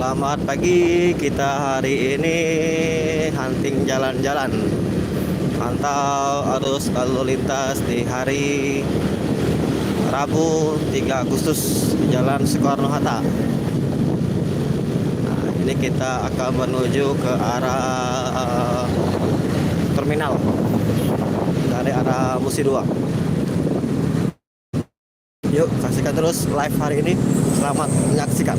Selamat pagi, kita hari ini hunting jalan-jalan, pantau arus lalu lintas di hari Rabu 3 Agustus di Jalan Soekarno-Hatta. Nah, ini kita akan menuju ke arah terminal dari arah Musi 2. Yuk, saksikan terus live hari ini. Selamat menyaksikan.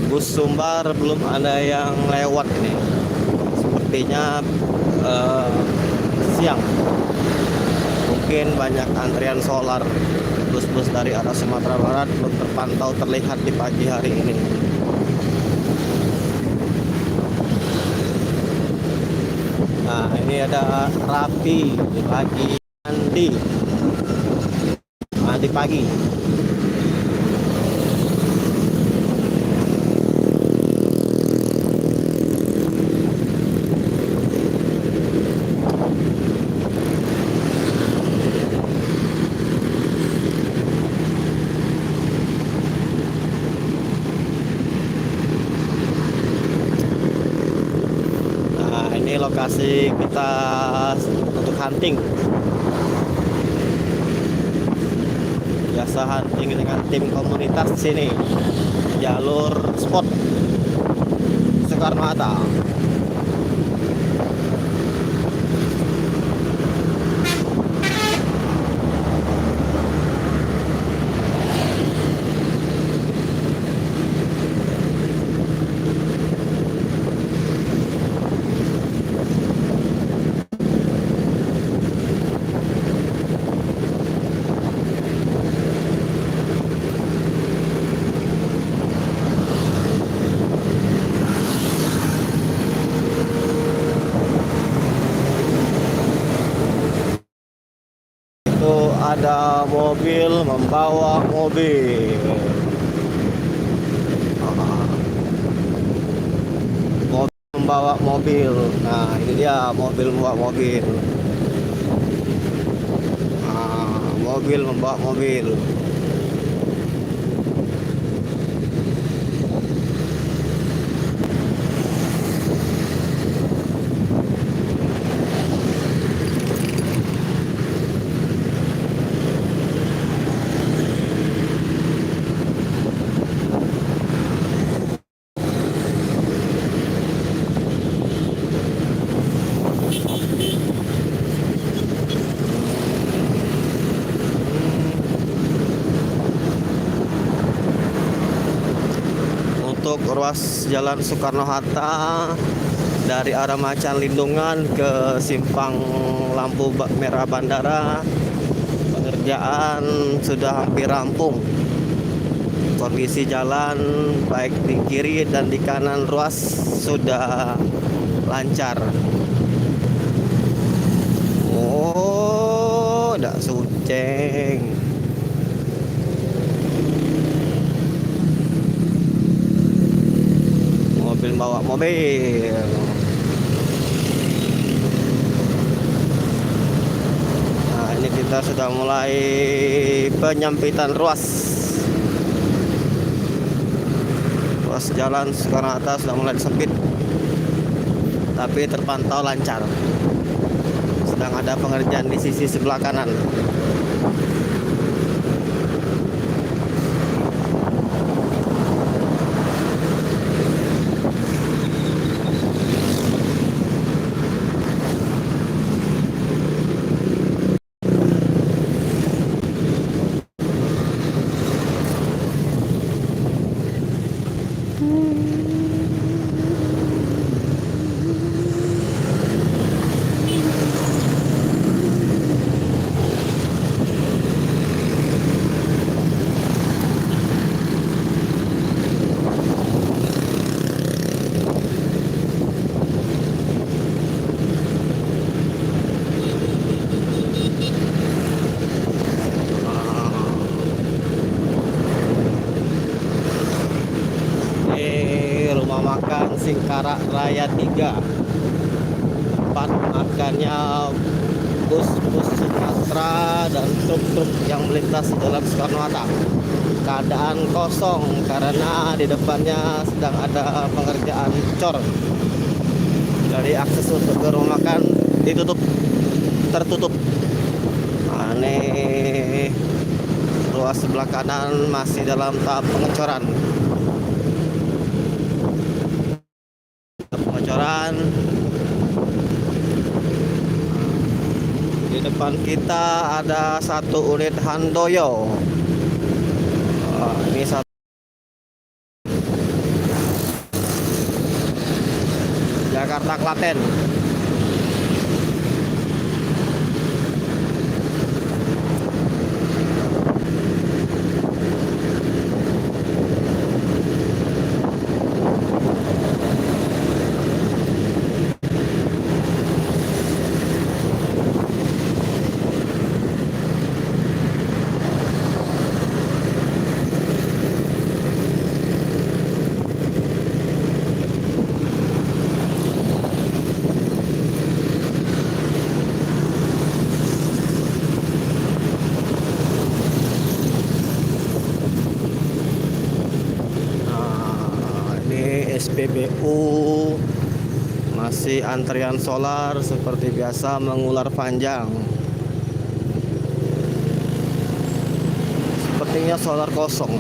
Bus Sumbar belum ada yang lewat ini. Sepertinya siang. Mungkin banyak antrian solar. Bus-bus dari arah Sumatera Barat belum terpantau terlihat di pagi hari ini. Nah, ini ada Rapi lagi mandi pagi. Ini lokasi kita untuk hunting. Biasa hunting dengan tim komunitas di sini. Jalur spot Soekarno-Hatta. Ada mobil membawa mobil. membawa mobil. Nah, ini dia mobil membawa mobil. Nah, mobil membawa mobil. Untuk ruas Jalan Soekarno-Hatta dari arah Macan Lindungan ke simpang lampu merah bandara, pengerjaan sudah hampir rampung. Kondisi jalan baik di kiri dan di kanan ruas sudah lancar. Oh, dak suceng. Mobil bawa mobil. Nah, ini kita sudah mulai penyempitan ruas Jalan Soekarno-Hatta sudah mulai disempit, tapi terpantau lancar. Sedang ada pengerjaan di sisi sebelah kanan. Makan Singkarak Raya 3, tempat makannya bus-bus Sumatera dan truk-truk yang melintas di Jalan Soekarno-Hatta. Keadaan kosong karena di depannya sedang ada pengerjaan cor. Jadi akses untuk ke rumah makan tertutup. Nah, ini ruas sebelah kanan masih dalam tahap pengecoran. Di depan kita ada satu unit Handoyo. Ini satu Jakarta Klaten. SPBU masih antrian solar seperti biasa mengular panjang. Sepertinya solar kosong.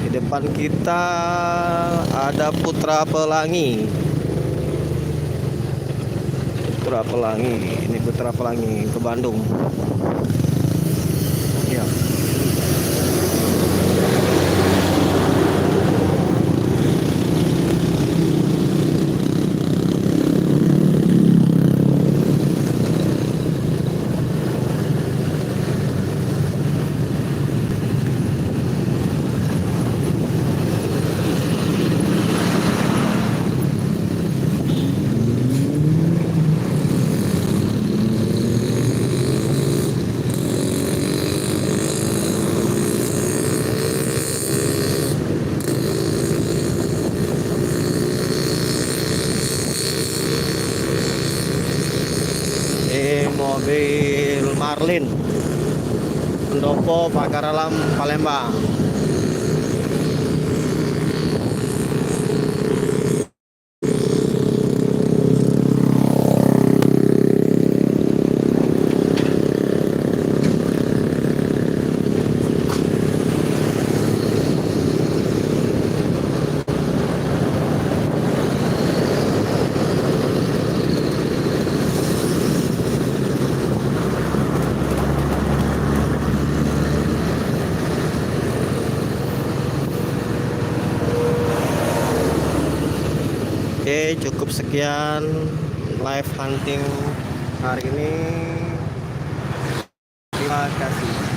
Di depan kita ada Putra Pelangi. Ini Putra Pelangi ke Bandung. Ya. Ini mobil Marlin Pendopo Pagar Alam Palembang. Oke, cukup sekian live hunting hari ini. Terima kasih.